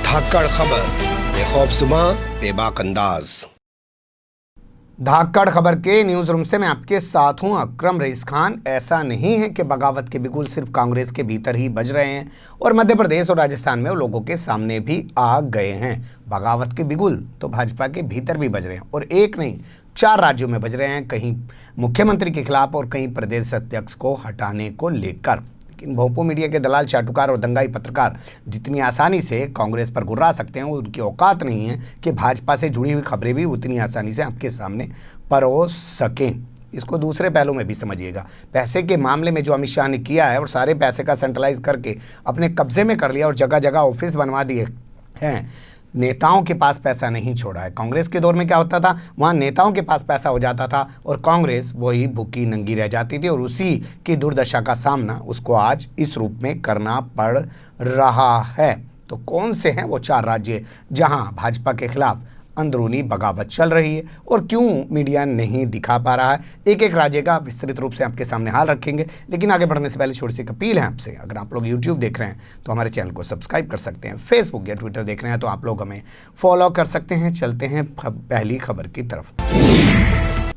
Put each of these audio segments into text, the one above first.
धाकड़ खबर, बेखौफजुमा बेबाक अंदाज। धाकड़ खबर के न्यूज रूम से मैं आपके साथ हूं, अकरम रईस खान। ऐसा नहीं है कि बगावत के बिगुल सिर्फ कांग्रेस के भीतर ही बज रहे हैं और मध्य प्रदेश और राजस्थान में वो लोगों के सामने भी आ गए हैं। बगावत के बिगुल तो भाजपा के भीतर भी बज रहे हैं और एक नहीं 4 राज्यों में बज रहे हैं, कहीं मुख्यमंत्री के खिलाफ और कहीं प्रदेश अध्यक्ष को हटाने को लेकर। लेकिन भोंपू मीडिया के दलाल, चाटुकार और दंगाई पत्रकार जितनी आसानी से कांग्रेस पर गुर्रा सकते हैं, उनकी औकात नहीं है कि भाजपा से जुड़ी हुई खबरें भी उतनी आसानी से आपके सामने परोस सकें। इसको दूसरे पहलू में भी समझिएगा। पैसे के मामले में जो अमित शाह ने किया है और सारे पैसे का सेंट्रलाइज करके अपने कब्जे में कर लिया और जगह जगह ऑफिस बनवा दिए हैं। नेताओं के पास पैसा नहीं छोड़ा है। कांग्रेस के दौर में क्या होता था, वहाँ नेताओं के पास पैसा हो जाता था और कांग्रेस वही भूखी नंगी रह जाती थी और उसी की दुर्दशा का सामना उसको आज इस रूप में करना पड़ रहा है। तो कौन से हैं वो 4 राज्य जहां भाजपा के खिलाफ अंदरूनी बगावत चल रही है और क्यों मीडिया नहीं दिखा पा रहा है? एक एक राज्य का विस्तृत रूप से आपके सामने हाल रखेंगे। लेकिन आगे बढ़ने से पहले छोटी सी अपील है आपसे, अगर आप लोग YouTube देख रहे हैं तो हमारे चैनल को सब्सक्राइब कर सकते हैं, फेसबुक या ट्विटर देख रहे हैं तो आप लोग हमें फॉलो कर सकते हैं। चलते हैं पहली खबर की तरफ।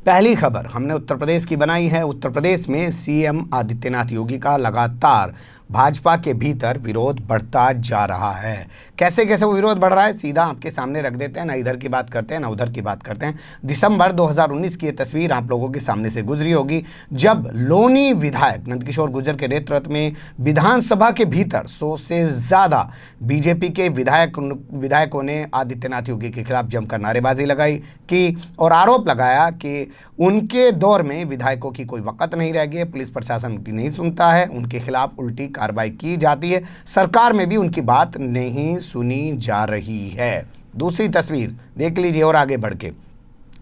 पहली खबर हमने उत्तर प्रदेश की बनाई है। उत्तर प्रदेश में सीएम आदित्यनाथ योगी का लगातार भाजपा के भीतर विरोध बढ़ता जा रहा है। कैसे कैसे वो विरोध बढ़ रहा है सीधा आपके सामने रख देते हैं, ना इधर की बात करते हैं ना उधर की बात करते हैं। दिसंबर 2019 की ये तस्वीर आप लोगों के सामने से गुजरी होगी, जब लोनी विधायक नंदकिशोर गुर्जर के नेतृत्व में विधानसभा के भीतर 100 से ज़्यादा बीजेपी के विधायकों ने आदित्यनाथ योगी के खिलाफ जमकर नारेबाजी लगाई की और आरोप लगाया कि उनके दौर में विधायकों की कोई वक़्त नहीं रह गई है, पुलिस प्रशासन उनकी नहीं सुनता है, उनके खिलाफ उल्टी कार्रवाई की जाती है, सरकार में भी उनकी बात नहीं सुनी जा रही है। दूसरी तस्वीर देख लीजिए और आगे बढ़ के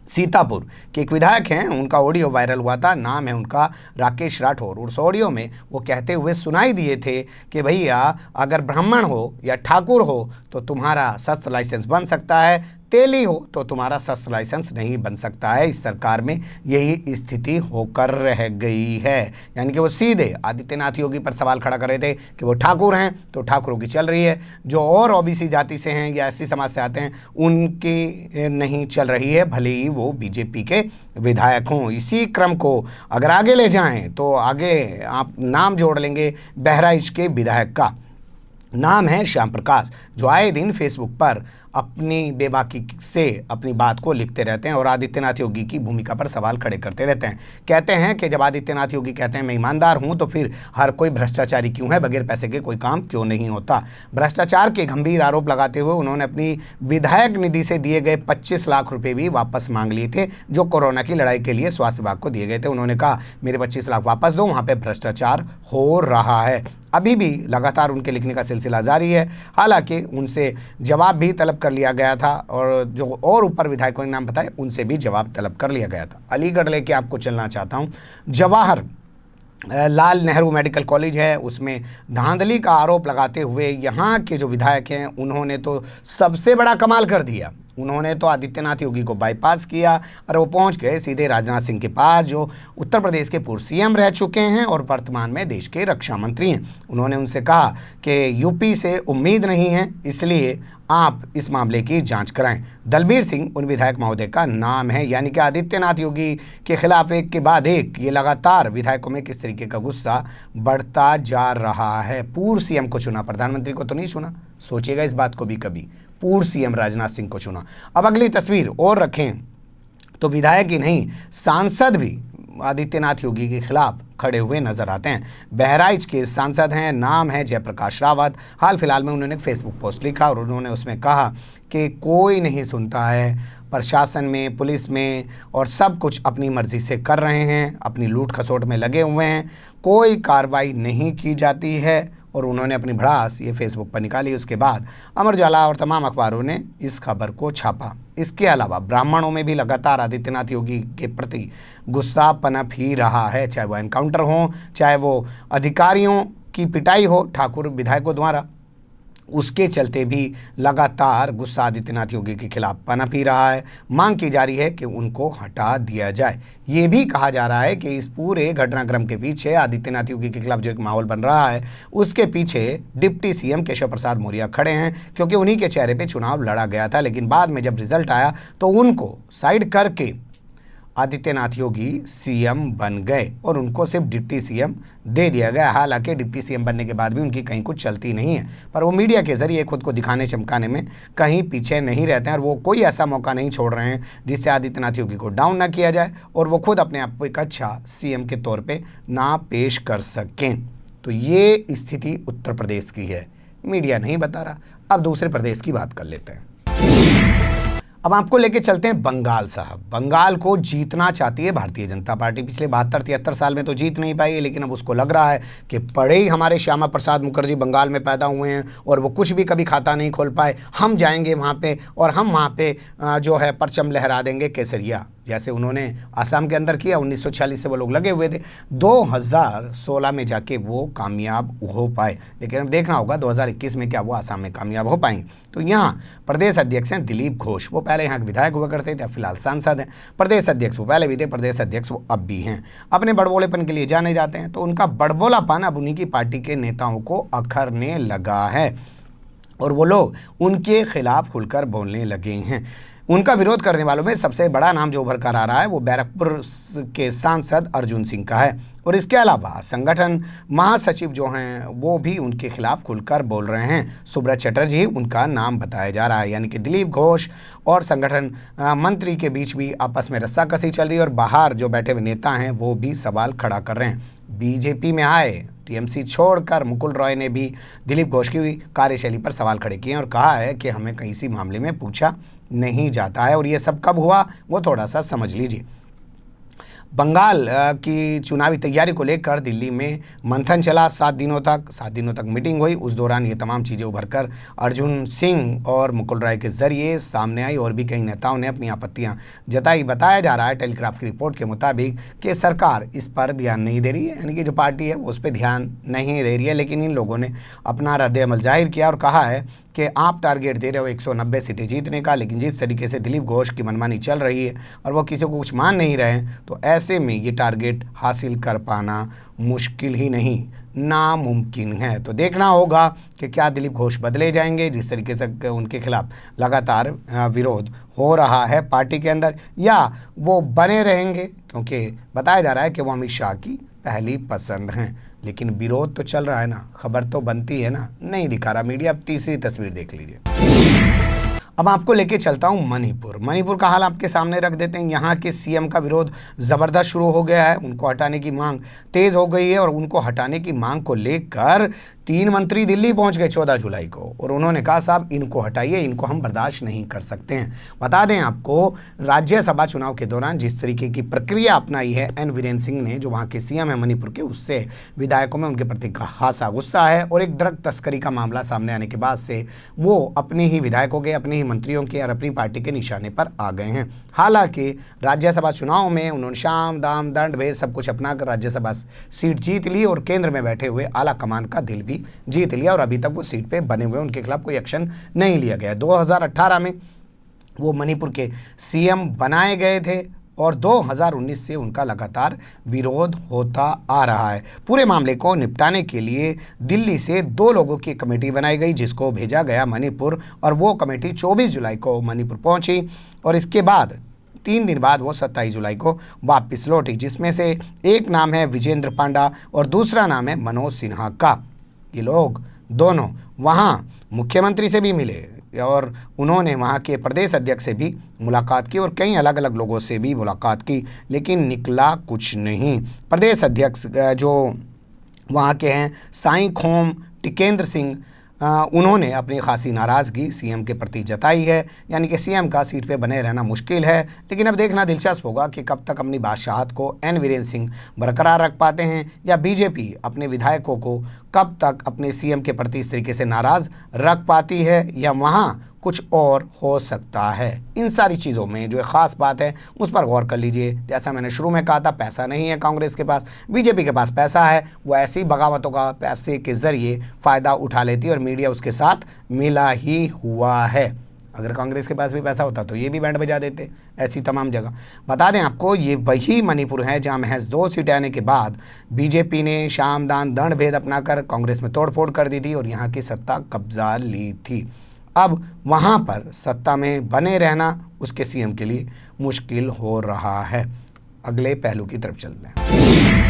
सीतापुर के एक विधायक हैं, उनका ऑडियो वायरल हुआ था। नाम है उनका राकेश राठौर। उस ऑडियो में वो कहते हुए सुनाई दिए थे कि भैया अगर ब्राह्मण हो या ठाकुर हो तो तुम्हारा शस्त्र लाइसेंस बन सकता है, तेली हो तो तुम्हारा शस्त्र लाइसेंस नहीं बन सकता है। इस सरकार में यही स्थिति होकर रह गई है। यानी कि वो सीधे आदित्यनाथ योगी पर सवाल खड़ा कर रहे थे कि वो ठाकुर हैं तो ठाकुरों की चल रही है, जो और ओबीसी जाति से हैं या एससी समाज से आते हैं उनकी नहीं चल रही है, भले ही वो बीजेपी के विधायक हों। इसी क्रम को अगर आगे ले जाएं तो आगे आप नाम जोड़ लेंगे बहराइच के विधायक का। नाम है श्याम प्रकाश, जो आए दिन फेसबुक पर अपनी बेबाकी से अपनी बात को लिखते रहते हैं और आदित्यनाथ योगी की भूमिका पर सवाल खड़े करते रहते हैं। कहते हैं कि जब आदित्यनाथ योगी कहते हैं मैं ईमानदार हूं तो फिर हर कोई भ्रष्टाचारी क्यों है, बगैर पैसे के कोई काम क्यों नहीं होता। भ्रष्टाचार के गंभीर आरोप लगाते हुए उन्होंने अपनी विधायक निधि से दिए गए 25 लाख रुपये भी वापस मांग लिए थे, जो कोरोना की लड़ाई के लिए स्वास्थ्य विभाग को दिए गए थे। उन्होंने कहा मेरे 25 लाख वापस दो, वहाँ पर भ्रष्टाचार हो रहा है। अभी भी लगातार उनके लिखने का सिलसिला जारी है। हालांकि उनसे जवाब भी तलब कर लिया गया था और जो और ऊपर विधायकों ने नाम बताए उनसे भी जवाब तलब कर लिया गया था। अलीगढ़ लेके आपको चलना चाहता हूं। जवाहर लाल नेहरू मेडिकल कॉलेज है, उसमें धांधली का आरोप लगाते हुए यहाँ के जो विधायक हैं उन्होंने तो सबसे बड़ा कमाल कर दिया। उन्होंने तो आदित्यनाथ योगी को बाईपास किया और वो पहुंच गए सीधे राजनाथ सिंह के पास, जो उत्तर प्रदेश के पूर्व सीएम रह चुके हैं और वर्तमान में देश के रक्षा मंत्री हैं। उन्होंने उनसे कहा कि यूपी से उम्मीद नहीं है, इसलिए आप इस मामले की जांच कराएं। दलबीर सिंह उन विधायक महोदय का नाम है। यानी कि आदित्यनाथ योगी के खिलाफ एक के बाद एक ये लगातार विधायकों में किस तरीके का गुस्सा बढ़ता जा रहा है। पूर्व सीएम को चुना, प्रधानमंत्री को तो नहीं चुना, सोचिएगा इस बात को भी कभी। पूर्व सीएम राजनाथ सिंह को चुना। अब अगली तस्वीर और रखें तो विधायक ही नहीं, सांसद भी आदित्यनाथ योगी के खिलाफ खड़े हुए नजर आते हैं। बहराइच के सांसद हैं, नाम है जयप्रकाश रावत। हाल फिलहाल में उन्होंने एक फेसबुक पोस्ट लिखा और उन्होंने उसमें कहा कि कोई नहीं सुनता है, प्रशासन में, पुलिस में और सब कुछ अपनी मर्जी से कर रहे हैं, अपनी लूट खसोट में लगे हुए हैं, कोई कार्रवाई नहीं की जाती है। और उन्होंने अपनी भड़ास ये फेसबुक पर निकाली। उसके बाद अमर उजाला और तमाम अखबारों ने इस खबर को छापा। इसके अलावा ब्राह्मणों में भी लगातार आदित्यनाथ योगी के प्रति गुस्सा पनप ही रहा है, चाहे वो एनकाउंटर हो, चाहे वो अधिकारियों की पिटाई हो ठाकुर विधायकों द्वारा। उसके चलते भी लगातार गुस्सा आदित्यनाथ योगी के खिलाफ पनप ही रहा है। मांग की जा रही है कि उनको हटा दिया जाए। ये भी कहा जा रहा है कि इस पूरे घटनाक्रम के पीछे आदित्यनाथ योगी के खिलाफ जो एक माहौल बन रहा है उसके पीछे डिप्टी सीएम केशव प्रसाद मौर्य खड़े हैं, क्योंकि उन्हीं के चेहरे पे चुनाव लड़ा गया था। लेकिन बाद में जब रिजल्ट आया तो उनको साइड करके आदित्यनाथ योगी सीएम बन गए और उनको सिर्फ डिप्टी सीएम दे दिया गया। हालांकि डिप्टी सीएम बनने के बाद भी उनकी कहीं कुछ चलती नहीं है, पर वो मीडिया के जरिए खुद को दिखाने चमकाने में कहीं पीछे नहीं रहते हैं और वो कोई ऐसा मौका नहीं छोड़ रहे हैं जिससे आदित्यनाथ योगी को डाउन ना किया जाए और वो खुद अपने आप को एक अच्छा सीएम के तौर पर ना पेश कर सकें। तो ये स्थिति उत्तर प्रदेश की है, मीडिया नहीं बता रहा। अब दूसरे प्रदेश की बात कर लेते हैं। अब आपको लेके चलते हैं बंगाल साहब। बंगाल को जीतना चाहती है भारतीय जनता पार्टी। पिछले 72-73 साल में तो जीत नहीं पाई है, लेकिन अब उसको लग रहा है कि पड़े ही हमारे श्यामा प्रसाद मुखर्जी बंगाल में पैदा हुए हैं और वो कुछ भी कभी खाता नहीं खोल पाए, हम जाएंगे वहाँ पे और हम वहाँ पे जो है परचम लहरा देंगे केसरिया, जैसे उन्होंने आसाम के अंदर किया। 1946 से वो लोग लगे हुए थे, 2016 में जाके वो कामयाब हो पाए। लेकिन अब देखना होगा 2021 में क्या वो आसाम में कामयाब हो पाएंगे। तो यहाँ प्रदेश अध्यक्ष हैं दिलीप घोष। वो पहले यहाँ के विधायक हुआ करते थे, फिलहाल सांसद हैं। प्रदेश अध्यक्ष वो पहले भी थे, प्रदेश अध्यक्ष वो अब भी हैं। अपने बड़बोलेपन के लिए जाने जाते हैं, तो उनका बड़बोलापन अब उन्हीं की पार्टी के नेताओं को अखरने लगा है और वो लोग उनके खिलाफ खुलकर बोलने लगे हैं। उनका विरोध करने वालों में सबसे बड़ा नाम जो उभर कर आ रहा है वो बैरकपुर के सांसद अर्जुन सिंह का है और इसके अलावा संगठन महासचिव जो हैं वो भी उनके खिलाफ खुलकर बोल रहे हैं। सुब्रत चटर्जी उनका नाम बताया जा रहा है, यानी कि दिलीप घोष और संगठन मंत्री के बीच भी आपस में रस्साकसी चल रही है और बाहर जो बैठे हुए नेता हैं वो भी सवाल खड़ा कर रहे हैं। बीजेपी में आए टीएमसी छोड़कर मुकुल रॉय ने भी दिलीप घोष की कार्यशैली पर सवाल खड़े किए और कहा है कि हमें किसी मामले में पूछा नहीं जाता है और ये सब कब हुआ वो थोड़ा सा समझ लीजिए। बंगाल की चुनावी तैयारी को लेकर दिल्ली में मंथन चला 7 दिनों तक मीटिंग हुई। उस दौरान ये तमाम चीज़ें उभरकर अर्जुन सिंह और मुकुल राय के जरिए सामने आई और भी कई नेताओं ने अपनी आपत्तियां जताई। बताया जा रहा है टेलीग्राफ की रिपोर्ट के मुताबिक कि सरकार इस पर ध्यान नहीं दे रही है, यानी कि जो पार्टी है वो उस पर ध्यान नहीं दे रही है। लेकिन इन लोगों ने अपना रद्द-ए-अमल जाहिर किया और कहा है कि आप टारगेट दे रहे हो 190 सीटें जीतने का, लेकिन जिस तरीके से दिलीप घोष की मनमानी चल रही है और वो किसी को कुछ मान नहीं रहे हैं, तो ऐसे में ये टारगेट हासिल कर पाना मुश्किल ही नहीं नामुमकिन है। तो देखना होगा कि क्या दिलीप घोष बदले जाएंगे, जिस तरीके से उनके खिलाफ लगातार विरोध हो रहा है पार्टी के अंदर, या वो बने रहेंगे, क्योंकि बताया जा रहा है कि वो अमित शाह की पहली पसंद हैं। लेकिन विरोध तो चल रहा है ना, खबर तो बनती है ना, नहीं दिखा रहा मीडिया। अब तीसरी तस्वीर देख लीजिए। अब आपको लेके चलता हूँ मणिपुर का हाल आपके सामने रख देते हैं। यहाँ के सीएम का विरोध ज़बरदस्त शुरू हो गया है, उनको हटाने की मांग तेज़ हो गई है और उनको हटाने की मांग को लेकर 3 मंत्री दिल्ली पहुंच गए 14 जुलाई को और उन्होंने कहा साहब इनको हटाइए, इनको हम बर्दाश्त नहीं कर सकते हैं। बता दें आपको, राज्यसभा चुनाव के दौरान जिस तरीके की प्रक्रिया अपनाई है एन वीरेन सिंह ने, जो वहाँ के सीएम है मणिपुर के, उससे विधायकों में उनके प्रति खासा गुस्सा है और एक ड्रग तस्करी का मामला सामने आने के बाद से वो अपने ही विधायकों के, अपने ही मंत्रियों के और अपनी पार्टी के निशाने पर आ गए हैं। हालांकि राज्यसभा चुनाव में उन्होंने शाम दाम दंड भेद सब कुछ अपनाकर राज्यसभा सीट जीत ली और केंद्र में बैठे हुए आला कमान का दिल भी जीत लिया और अभी तक वो सीट पे बने हुए, उनके खिलाफ कोई एक्शन नहीं लिया गया। 2018 में वो मणिपुर के सीएम बनाए गए थे और 2019 से उनका लगातार विरोध होता आ रहा है। पूरे मामले को निपटाने के लिए दिल्ली से 2 लोगों की कमेटी बनाई गई, जिसको भेजा गया मणिपुर और वो कमेटी 24 जुलाई को मणिपुर पहुंची और इसके बाद 3 दिन बाद वो 27 जुलाई को वापस लौटी, जिसमें से एक नाम है विजेंद्र पांडा और दूसरा नाम है मनोज सिन्हा का। ये लोग दोनों वहाँ मुख्यमंत्री से भी मिले और उन्होंने वहाँ के प्रदेश अध्यक्ष से भी मुलाकात की और कई अलग अलग लोगों से भी मुलाकात की, लेकिन निकला कुछ नहीं। प्रदेश अध्यक्ष जो वहाँ के हैं साईं खोम टिकेंद्र सिंह, उन्होंने अपनी खासी नाराज़गी सीएम के प्रति जताई है, यानी कि सीएम का सीट पे बने रहना मुश्किल है। लेकिन अब देखना दिलचस्प होगा कि कब तक अपनी बादशाहत को एन वीरेन सिंह बरकरार रख पाते हैं या बीजेपी अपने विधायकों को कब तक अपने सीएम के प्रति इस तरीके से नाराज़ रख पाती है, या वहाँ कुछ और हो सकता है। इन सारी चीज़ों में जो ख़ास बात है उस पर गौर कर लीजिए। जैसा मैंने शुरू में कहा था, पैसा नहीं है कांग्रेस के पास, बीजेपी के पास पैसा है। वो ऐसी बगावतों का पैसे के ज़रिए फ़ायदा उठा लेती है और मीडिया उसके साथ मिला ही हुआ है। अगर कांग्रेस के पास भी पैसा होता तो ये भी बैंड बजा देते ऐसी तमाम जगह। बता दें आपको, ये वही मणिपुर है जहां महज 2 सीटें आने के बाद बीजेपी ने शाम दान दंड भेद अपनाकर कांग्रेस में तोड़फोड़ कर दी थी और यहां की सत्ता कब्जा ली थी। अब वहां पर सत्ता में बने रहना उसके सीएम के लिए मुश्किल हो रहा है। अगले पहलू की तरफ चलते हैं।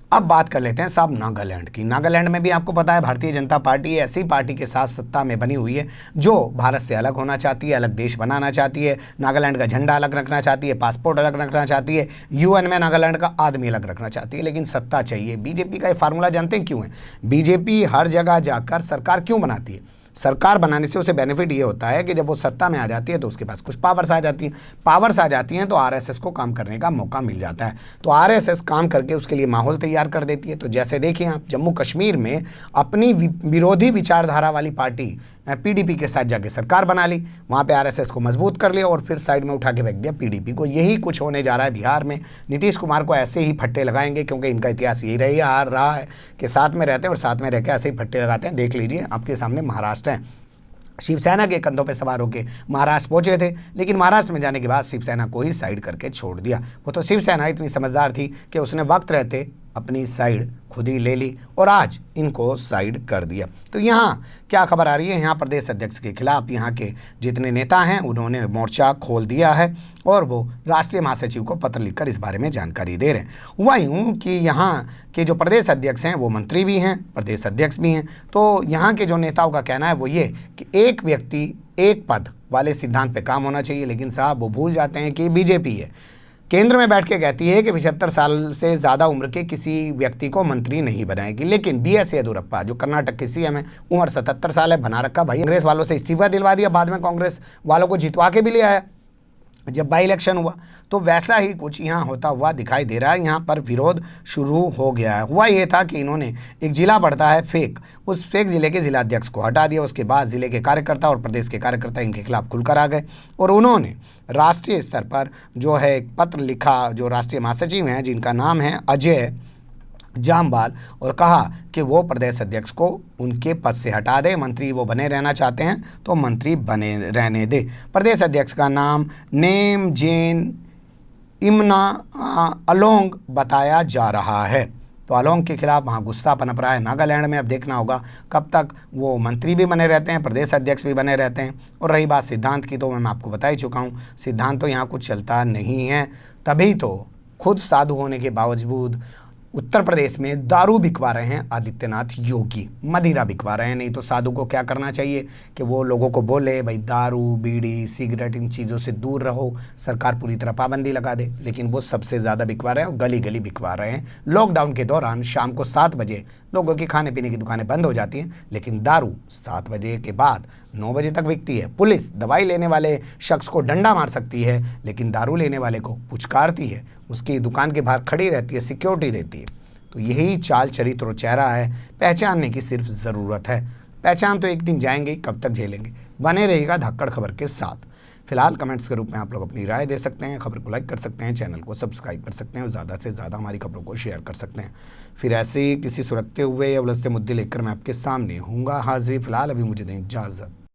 अब बात कर लेते हैं साहब नागालैंड की। नागालैंड में भी आपको पता है भारतीय जनता पार्टी ऐसी पार्टी के साथ सत्ता में बनी हुई है जो भारत से अलग होना चाहती है, अलग देश बनाना चाहती है, नागालैंड का झंडा अलग रखना चाहती है, पासपोर्ट अलग रखना चाहती है, यूएन में नागालैंड का आदमी अलग रखना चाहती है, लेकिन सत्ता चाहिए। बीजेपी का ये फार्मूला जानते हैं क्यों है? बीजेपी हर जगह जाकर सरकार क्यों बनाती है? सरकार बनाने से उसे बेनिफिट ये होता है कि जब वो सत्ता में आ जाती है तो उसके पास कुछ पावर्स आ जाती हैं। पावर्स आ जाती हैं तो आरएसएस को काम करने का मौका मिल जाता है। तो आरएसएस काम करके उसके लिए माहौल तैयार कर देती है। तो जैसे देखिए आप, जम्मू कश्मीर में अपनी विरोधी विचारधारा वाली पार्टी पीडीपी के साथ जाके सरकार बना ली, वहाँ पे आरएसएस को मजबूत कर लिया और फिर साइड में उठा के फेंक दिया पीडीपी को। यही कुछ होने जा रहा है बिहार में। नीतीश कुमार को ऐसे ही फट्टे लगाएंगे क्योंकि इनका इतिहास यही रहा है कि साथ में रहते हैं और साथ में रह के ऐसे ही फट्टे लगाते हैं। देख लीजिए, आपके सामने महाराष्ट्र है। शिवसेना के कंधों पर सवार होकर महाराष्ट्र पहुंचे थे, लेकिन महाराष्ट्र में जाने के बाद शिवसेना को ही साइड करके छोड़ दिया। वो तो शिवसेना इतनी समझदार थी कि उसने वक्त रहते अपनी साइड खुद ही ले ली और आज इनको साइड कर दिया। तो यहाँ क्या खबर आ रही है? यहाँ प्रदेश अध्यक्ष के खिलाफ यहाँ के जितने नेता हैं उन्होंने मोर्चा खोल दिया है और वो राष्ट्रीय महासचिव को पत्र लिखकर इस बारे में जानकारी दे रहे हैं। हुआ यूँ कि यहाँ के जो प्रदेश अध्यक्ष हैं वो मंत्री भी हैं, प्रदेश अध्यक्ष भी हैं। तो यहाँ के जो नेताओं का कहना है वो ये कि एक व्यक्ति एक पद वाले सिद्धांत पे काम होना चाहिए, लेकिन साहब वो भूल जाते हैं कि बीजेपी है, केंद्र में बैठ के कहती है कि 75 साल से ज़्यादा उम्र के किसी व्यक्ति को मंत्री नहीं बनाएगी, लेकिन बीएस येदियुरप्पा जो कर्नाटक के सीएम है, उम्र 77 साल है, बना रखा भाई। कांग्रेस वालों से इस्तीफा दिलवा दिया, बाद में कांग्रेस वालों को जितवा के भी ले आया जब बाई इलेक्शन हुआ। तो वैसा ही कुछ यहाँ होता हुआ दिखाई दे रहा है। यहाँ पर विरोध शुरू हो गया है। हुआ ये था कि इन्होंने, एक जिला पड़ता है फेक, उस फेक ज़िले के जिलाध्यक्ष को हटा दिया। उसके बाद ज़िले के कार्यकर्ता और प्रदेश के कार्यकर्ता इनके खिलाफ खुलकर आ गए और उन्होंने राष्ट्रीय स्तर पर जो है एक पत्र लिखा, जो राष्ट्रीय महासचिव हैं जिनका नाम है अजय जामवाल, और कहा कि वो प्रदेश अध्यक्ष को उनके पद से हटा दे। मंत्री वो बने रहना चाहते हैं तो मंत्री बने रहने दे। प्रदेश अध्यक्ष का नाम नेमजेन इम्ना अलोंग बताया जा रहा है। तो अलोंग के खिलाफ वहाँ गुस्सा पनप रहा है नागालैंड में। अब देखना होगा कब तक वो मंत्री भी बने रहते हैं, प्रदेश अध्यक्ष भी बने रहते हैं। और रही बात सिद्धांत की, तो मैं आपको बता ही चुका हूँ, सिद्धांत तो यहाँ कुछ चलता नहीं है। तभी तो खुद साधु होने के बावजूद उत्तर प्रदेश में दारू बिकवा रहे हैं आदित्यनाथ योगी, मदिरा बिकवा रहे हैं। नहीं तो साधु को क्या करना चाहिए कि वो लोगों को बोले भाई दारू बीड़ी सिगरेट इन चीज़ों से दूर रहो, सरकार पूरी तरह पाबंदी लगा दे। लेकिन वो सबसे ज़्यादा बिकवा रहे हैं और गली गली बिकवा रहे हैं। लॉकडाउन के दौरान शाम को 7 बजे लोगों की खाने पीने की दुकानें बंद हो जाती हैं, लेकिन दारू 7 बजे के बाद 9 बजे तक बिकती है। पुलिस दवाई लेने वाले शख्स को डंडा मार सकती है, लेकिन दारू लेने वाले को पुचकारती है, उसकी दुकान के बाहर खड़ी रहती है, सिक्योरिटी देती है। तो यही चाल चरित्र और चेहरा है। पहचानने की सिर्फ ज़रूरत है। पहचान तो एक दिन जाएंगे, कब तक झेलेंगे। बने रहेगा धक्कड़ खबर के साथ। फिलहाल कमेंट्स के रूप में आप लोग अपनी राय दे सकते हैं, खबर को लाइक कर सकते हैं, चैनल को सब्सक्राइब कर सकते हैं और ज़्यादा से ज़्यादा हमारी खबरों को शेयर कर सकते हैं। फिर ऐसे ही किसी सुलगते हुए या उलझते मुद्दे लेकर मैं आपके सामने हूँगा हाजिर। फिलहाल अभी मुझे दें इजाज़त।